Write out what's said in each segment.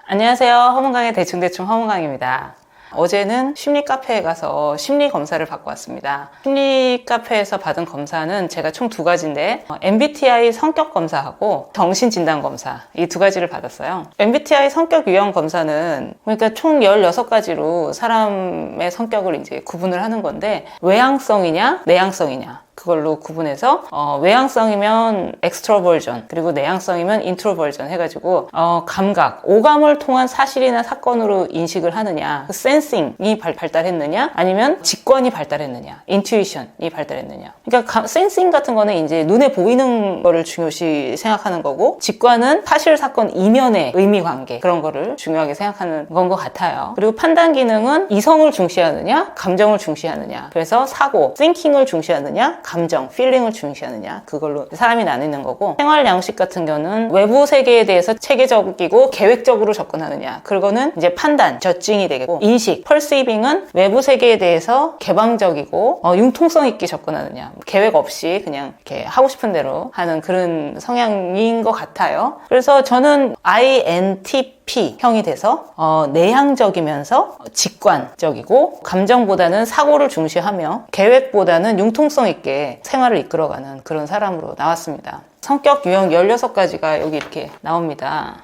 안녕하세요. 허문강의 대충대충 허문강입니다. 어제는 심리 카페에 가서 심리 검사를 받고 왔습니다. 심리 카페에서 받은 검사는 제가 총 2가지인데 MBTI 성격 검사하고 정신진단 검사 이 2가지를 받았어요. MBTI 성격 유형 검사는 그러니까 총 16가지로 사람의 성격을 이제 구분을 하는 건데 외향성이냐 내향성이냐 그걸로 구분해서 외향성이면 엑스트로버전 그리고 내향성이면 인트로버전 해가지고 감각, 오감을 통한 사실이나 사건으로 인식을 하느냐, 센싱이 발달했느냐, 아니면 직관이 발달했느냐, 인투이션이 발달했느냐. 그러니까 센싱 같은 거는 이제 눈에 보이는 거를 중요시 생각하는 거고, 직관은 사실 사건 이면의 의미 관계 그런 거를 중요하게 생각하는 건 것 같아요. 그리고 판단 기능은 이성을 중시하느냐, 감정을 중시하느냐. 그래서 사고, thinking을 중시하느냐, 감정, feeling을 중시하느냐 그걸로 사람이 나뉘는 거고, 생활 양식 같은 경우는 외부 세계에 대해서 체계적이고 계획적으로 접근하느냐 그거는 이제 판단, 저징이 되겠고, 인식, perceiving은 외부 세계에 대해서 개방적이고 융통성 있게 접근하느냐 계획 없이 그냥 이렇게 하고 싶은 대로 하는 그런 성향인 것 같아요. 그래서 저는 INTP형이 돼서 내향적이면서 직관적이고 감정보다는 사고를 중시하며 계획보다는 융통성 있게 생활을 이끌어가는 그런 사람으로 나왔습니다. 성격 유형 16가지가 여기 이렇게 나옵니다.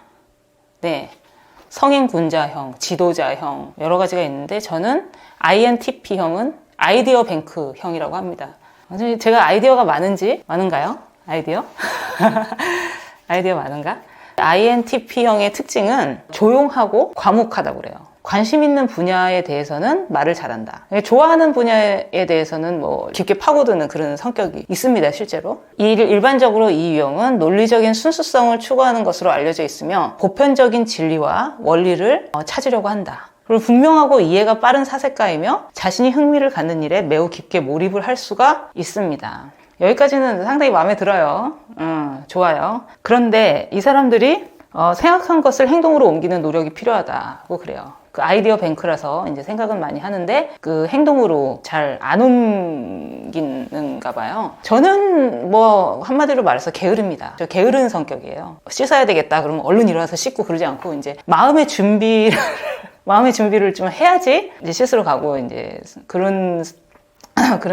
네, 성인군자형, 지도자형 여러 가지가 있는데 저는 INTP형은 아이디어 뱅크형이라고 합니다. 제가 아이디어가 많은가요? 아이디어? 아이디어 많은가? INTP형의 특징은 조용하고 과묵하다고 그래요. 관심 있는 분야에 대해서는 말을 잘한다. 좋아하는 분야에 대해서는 뭐 깊게 파고드는 그런 성격이 있습니다, 실제로. 일반적으로 이 유형은 논리적인 순수성을 추구하는 것으로 알려져 있으며 보편적인 진리와 원리를 찾으려고 한다. 그리고 분명하고 이해가 빠른 사색가이며 자신이 흥미를 갖는 일에 매우 깊게 몰입을 할 수가 있습니다. 여기까지는 상당히 마음에 들어요. 좋아요. 그런데 이 사람들이 생각한 것을 행동으로 옮기는 노력이 필요하다고 그래요. 그 아이디어 뱅크라서 이제 생각은 많이 하는데 그 행동으로 잘 안 옮기는가 봐요. 저는 뭐 한마디로 말해서 게으릅니다. 저 게으른 성격이에요. 씻어야 되겠다 그러면 얼른 일어나서 씻고 그러지 않고 이제 마음의 준비를 좀 해야지 이제 씻으러 가고 이제 그런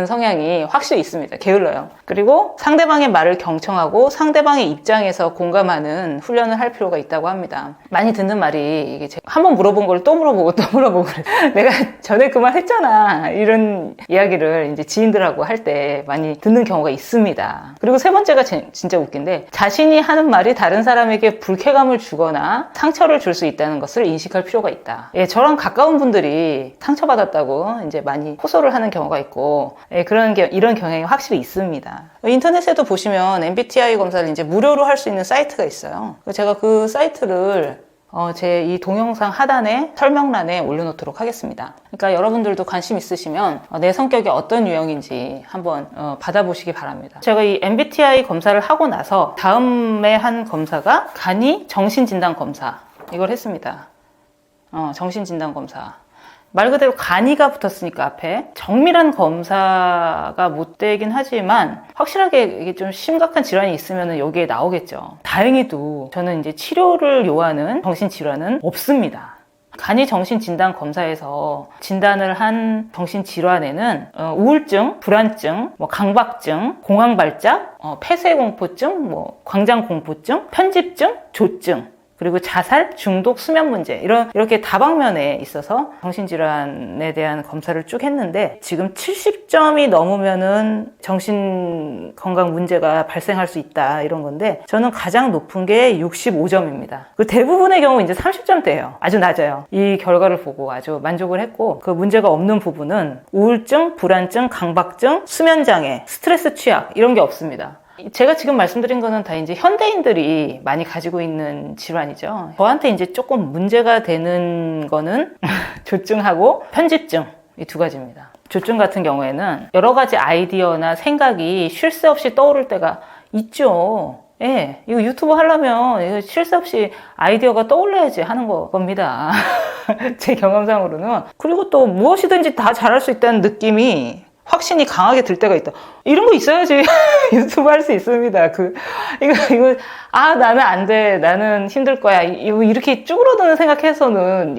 성향이 확실히 있습니다. 게을러요. 그리고 상대방의 말을 경청하고 상대방의 입장에서 공감하는 훈련을 할 필요가 있다고 합니다. 많이 듣는 말이 이게 한번 물어본 걸 또 물어보고 그래. 내가 전에 그 말 했잖아. 이런 이야기를 이제 지인들하고 할 때 많이 듣는 경우가 있습니다. 그리고 3번째가 진짜 웃긴데 자신이 하는 말이 다른 사람에게 불쾌감을 주거나 상처를 줄 수 있다는 것을 인식할 필요가 있다. 예, 저랑 가까운 분들이 상처받았다고 이제 많이 호소를 하는 경우가 있고 이런 경향이 확실히 있습니다. 인터넷에도 보시면 MBTI 검사를 이제 무료로 할 수 있는 사이트가 있어요. 제가 그 사이트를 제 이 동영상 하단에 설명란에 올려놓도록 하겠습니다. 그러니까 여러분들도 관심 있으시면 내 성격이 어떤 유형인지 한번 받아보시기 바랍니다. 제가 이 MBTI 검사를 하고 나서 다음에 한 검사가 간이 정신진단 검사 이걸 했습니다. 정신진단 검사. 말 그대로 간이가 붙었으니까 앞에 정밀한 검사가 못 되긴 하지만 확실하게 이게 좀 심각한 질환이 있으면 여기에 나오겠죠. 다행히도 저는 이제 치료를 요하는 정신질환은 없습니다. 간이 정신진단 검사에서 진단을 한 정신질환에는 우울증, 불안증, 강박증, 공황발작, 폐쇄공포증, 광장공포증, 편집증, 조증 그리고 자살, 중독, 수면 문제 이렇게 다방면에 있어서 정신질환에 대한 검사를 쭉 했는데 지금 70점이 넘으면은 정신건강 문제가 발생할 수 있다 이런 건데 저는 가장 높은 게 65점입니다. 그 대부분의 경우 이제 30점대예요. 아주 낮아요. 이 결과를 보고 아주 만족을 했고 그 문제가 없는 부분은 우울증, 불안증, 강박증, 수면장애, 스트레스 취약 이런 게 없습니다. 제가 지금 말씀드린 거는 다 이제 현대인들이 많이 가지고 있는 질환이죠. 저한테 이제 조금 문제가 되는 거는 조증하고 편집증 이 2가지입니다. 조증 같은 경우에는 여러 가지 아이디어나 생각이 쉴 새 없이 떠오를 때가 있죠. 예, 이거 유튜브 하려면 쉴 새 없이 아이디어가 떠올라야지 하는 겁니다. 제 경험상으로는. 그리고 또 무엇이든지 다 잘할 수 있다는 느낌이 확신이 강하게 들 때가 있다. 이런 거 있어야지 유튜브 할 수 있습니다. 이거, 나는 안 돼. 나는 힘들 거야. 이거 이렇게 쭈그러드는 생각해서는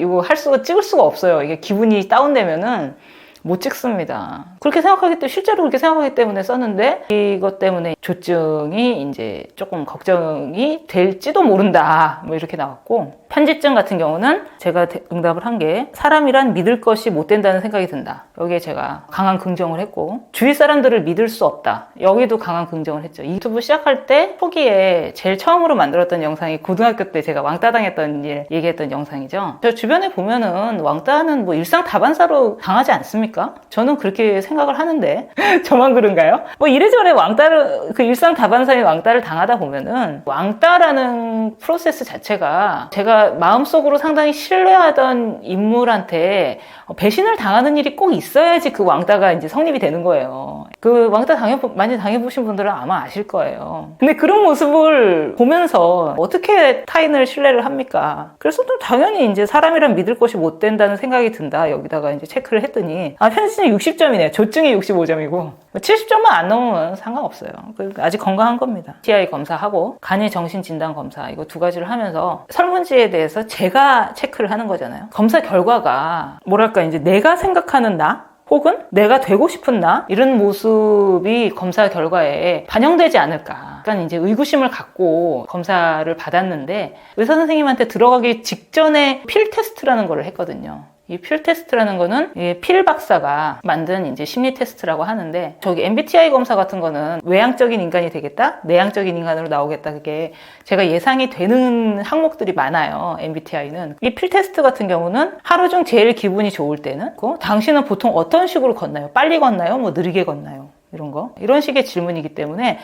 찍을 수가 없어요. 이게 기분이 다운되면은 못 찍습니다. 그렇게 생각하기 때문에, 실제로 그렇게 생각하기 때문에 썼는데, 이것 때문에 조증이 이제 조금 걱정이 될지도 모른다. 뭐 이렇게 나왔고, 편집증 같은 경우는 제가 응답을 한 게, 사람이란 믿을 것이 못 된다는 생각이 든다. 여기에 제가 강한 긍정을 했고, 주위 사람들을 믿을 수 없다. 여기도 강한 긍정을 했죠. 유튜브 시작할 때 초기에 제일 처음으로 만들었던 영상이 고등학교 때 제가 왕따 당했던 일 얘기했던 영상이죠. 저 주변에 보면은 왕따는 뭐 일상 다반사로 당하지 않습니까? 저는 그렇게 생각을 하는데 저만 그런가요? 뭐 이래저래 일상 다반사의 왕따를 당하다 보면은 왕따라는 프로세스 자체가 제가 마음속으로 상당히 신뢰하던 인물한테 배신을 당하는 일이 꼭 있어야지 그 왕따가 이제 성립이 되는 거예요. 그 왕따 많이 당해보신 분들은 아마 아실 거예요. 근데 그런 모습을 보면서 어떻게 타인을 신뢰를 합니까? 그래서 또 당연히 이제 사람이란 믿을 것이 못 된다는 생각이 든다. 여기다가 이제 체크를 했더니 편집증이 60점이네요. 조증이 65점이고 70점만 안 넘으면 상관없어요. 아직 건강한 겁니다. TI 검사하고 간이 정신진단 검사 이거 두 가지를 하면서 설문지에 대해서 제가 체크를 하는 거잖아요. 검사 결과가 뭐랄까 이제 내가 생각하는 나 혹은 내가 되고 싶은 나 이런 모습이 검사 결과에 반영되지 않을까. 약간 이제 의구심을 갖고 검사를 받았는데 의사 선생님한테 들어가기 직전에 필 테스트라는 걸 했거든요. 이 필 테스트라는 거는 필 박사가 만든 이제 심리 테스트라고 하는데 저기 MBTI 검사 같은 거는 외향적인 인간이 되겠다? 내향적인 인간으로 나오겠다. 그게 제가 예상이 되는 항목들이 많아요. MBTI는. 이 필 테스트 같은 경우는 하루 중 제일 기분이 좋을 때는 당신은 보통 어떤 식으로 걷나요? 빨리 걷나요? 뭐 느리게 걷나요? 이런 식의 질문이기 때문에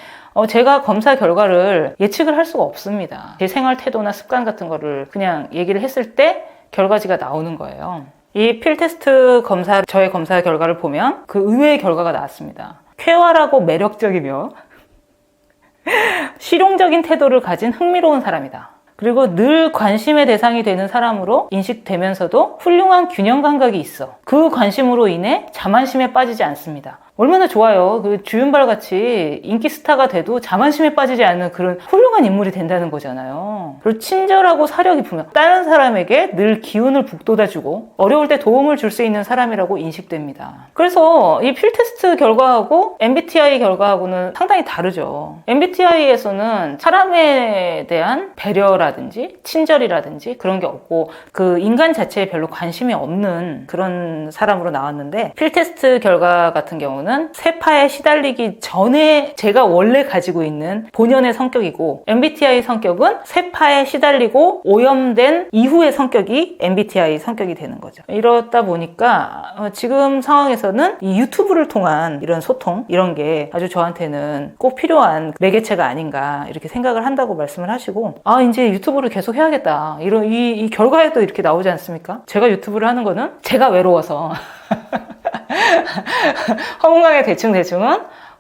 제가 검사 결과를 예측을 할 수가 없습니다. 제 생활 태도나 습관 같은 거를 그냥 얘기를 했을 때 결과지가 나오는 거예요. 이 필 테스트 저의 검사 결과를 보면 그 의외의 결과가 나왔습니다. 쾌활하고 매력적이며 실용적인 태도를 가진 흥미로운 사람이다. 그리고 늘 관심의 대상이 되는 사람으로 인식되면서도 훌륭한 균형 감각이 있어. 그 관심으로 인해 자만심에 빠지지 않습니다. 얼마나 좋아요. 그 주윤발 같이 인기 스타가 돼도 자만심에 빠지지 않는 그런 훌륭한 인물이 된다는 거잖아요. 그리고 친절하고 사려 깊으며 다른 사람에게 늘 기운을 북돋아주고 어려울 때 도움을 줄 수 있는 사람이라고 인식됩니다. 그래서 이 필 테스트 결과하고 MBTI 결과하고는 상당히 다르죠. MBTI에서는 사람에 대한 배려라든지 친절이라든지 그런 게 없고 그 인간 자체에 별로 관심이 없는 그런 사람으로 나왔는데 필 테스트 결과 같은 경우는 세파에 시달리기 전에 제가 원래 가지고 있는 본연의 성격이고 MBTI 성격은 세파에 시달리고 오염된 이후의 성격이 MBTI 성격이 되는 거죠. 이렇다 보니까 지금 상황에서는 이 유튜브를 통한 이런 소통 이런 게 아주 저한테는 꼭 필요한 매개체가 아닌가 이렇게 생각을 한다고 말씀을 하시고 이제 유튜브를 계속 해야겠다 이 결과에도 이렇게 나오지 않습니까? 제가 유튜브를 하는 거는 제가 외로워서 허문강의 대충은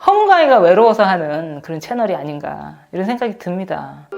허문강이가 외로워서 하는 그런 채널이 아닌가 이런 생각이 듭니다.